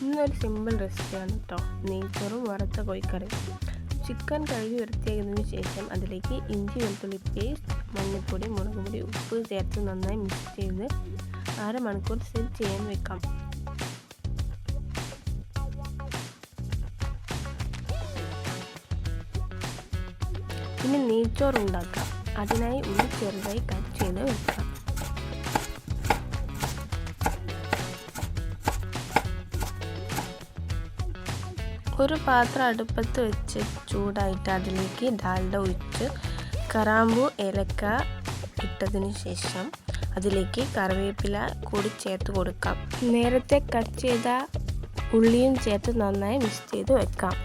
ഇന്നൊരു സിമ്പിൾ റെസിപ്പിയാണ് കേട്ടോ, നെയ്ച്ചോറും വറുത്ത കോഴിക്കറി. ചിക്കൻ കഴുകി വൃത്തിയാക്കിയതിനു ശേഷം അതിലേക്ക് ഇഞ്ചി വെളുത്തുള്ളി പേസ്റ്റ്, മഞ്ഞൾപ്പൊടി, മുളക് പൊടി, ഉപ്പ് ചേർത്ത് നന്നായി മിക്സ് ചെയ്ത് അരമണിക്കൂർ സെറ്റ് ചെയ്യാൻ വെക്കാം. ഇനി നെയ്ച്ചോറ് ഉണ്ടാക്കാം. അതിനായി ഉള്ളി ചെറുതായി കട്ട് ചെയ്ത് വെക്കാം. ഒരു പാത്രം അടുപ്പത്ത് വെച്ച് ചൂടായിട്ട് അതിലേക്ക് ഡാൽഡ ഒഴിച്ച് കറാമ്പൂ ഏലക്ക ഇട്ടതിന് ശേഷം അതിലേക്ക് കറിവേപ്പില കൂടി ചേർത്ത് കൊടുക്കാം. നേരത്തെ കട്ട് ചെയ്ത ഉള്ളിയും ചേർത്ത് നന്നായി മിക്സ് ചെയ്ത് വെക്കാം.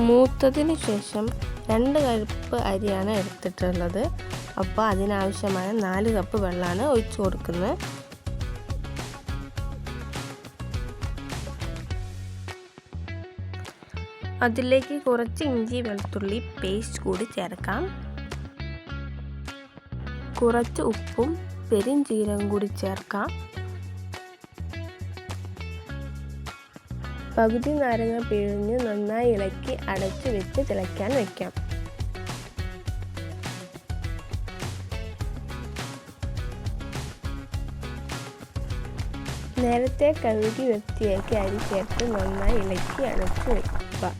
മൂത്തതിന് ശേഷം 2 കപ്പ് അരിയാണ് എടുത്തിട്ടുള്ളത്. അപ്പോൾ അതിനാവശ്യമായ 4 കപ്പ് വെള്ളമാണ് ഒഴിച്ചു കൊടുക്കുന്നത്. അതിലേക്ക് കുറച്ച് ഇഞ്ചി വെളുത്തുള്ളി പേസ്റ്റ് കൂടി ചേർക്കാം. കുറച്ച് ഉപ്പും പെരുംജീരകം കൂടി ചേർക്കാം. പകുതി നാരങ്ങ പിഴിഞ്ഞ് നന്നായി ഇളക്കി അടച്ചു വെച്ച് തിളയ്ക്കാൻ വെക്കാം. നേരത്തെ കഴുകി വൃത്തിയാക്കി അരി ചേർത്ത് നന്നായി ഇളക്കി അടച്ചു വെക്കുക.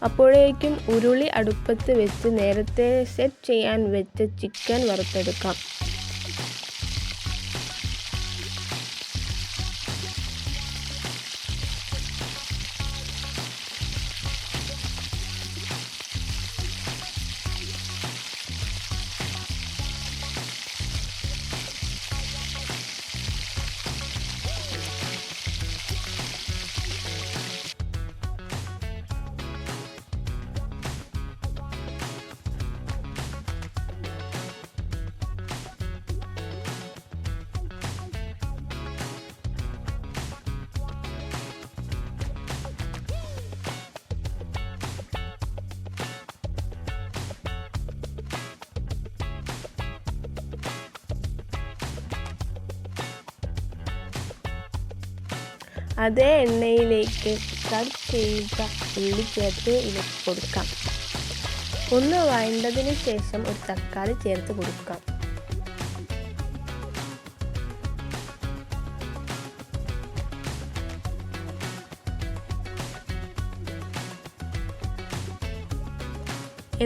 അപ്പോഴേക്കും ഉരുളി അടുപ്പത്ത് വെച്ച് നേരത്തെ സെറ്റ് ചെയ്യാൻ വെച്ച ചിക്കൻ വറുത്തെടുക്കാം. അതേ എണ്ണയിലേക്ക് കട്ട് ചെയ്ത ഉള്ളി ചേർത്ത് ഇളക്കി കൊടുക്കാം. ഒന്ന് വഴണ്ടതിന് ശേഷം ഒരു തക്കാളി ചേർത്ത് കൊടുക്കാം.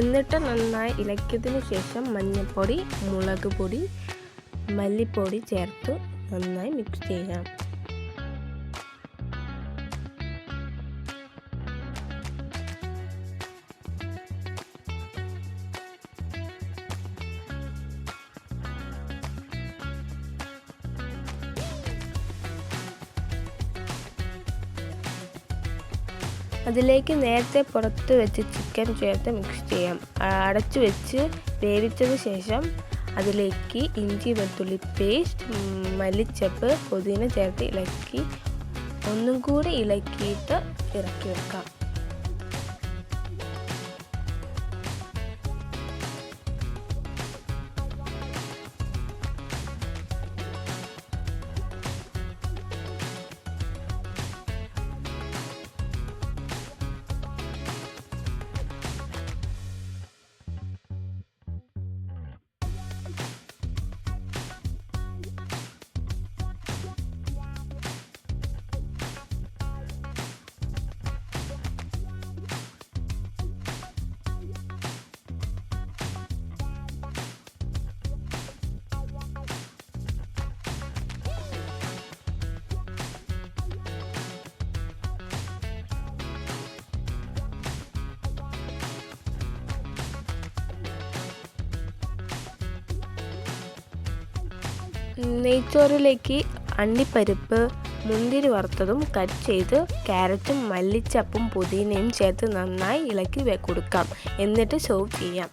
എന്നിട്ട് നന്നായി ഇളക്കിയതിനു ശേഷം മഞ്ഞൾപ്പൊടി, മുളക് പൊടി, മല്ലിപ്പൊടി ചേർത്ത് നന്നായി മിക്സ് ചെയ്യാം. അതിലേക്ക് നേരത്തെ പുറത്ത് വെച്ച് ചിക്കൻ ചേർത്ത് മിക്സ് ചെയ്യാം. അടച്ചു വെച്ച് വേവിച്ചതിന് ശേഷം അതിലേക്ക് ഇഞ്ചി വെളുത്തുള്ളി പേസ്റ്റ്, മല്ലിച്ചപ്പ്, പുതിന ചേർത്ത് ഇളക്കി ഒന്നും കൂടി ഇളക്കിയിട്ട് ഇറക്കി വെക്കാം. നെയ്ച്ചോറിലേക്ക് അണ്ടിപ്പരിപ്പ്, മുന്തിരി വറുത്തതും കട്ട് ചെയ്ത് ക്യാരറ്റും മല്ലിച്ചപ്പും പുതിനയും ചേർത്ത് നന്നായി ഇളക്കി കൊടുക്കാം. എന്നിട്ട് സെർവ് ചെയ്യാം.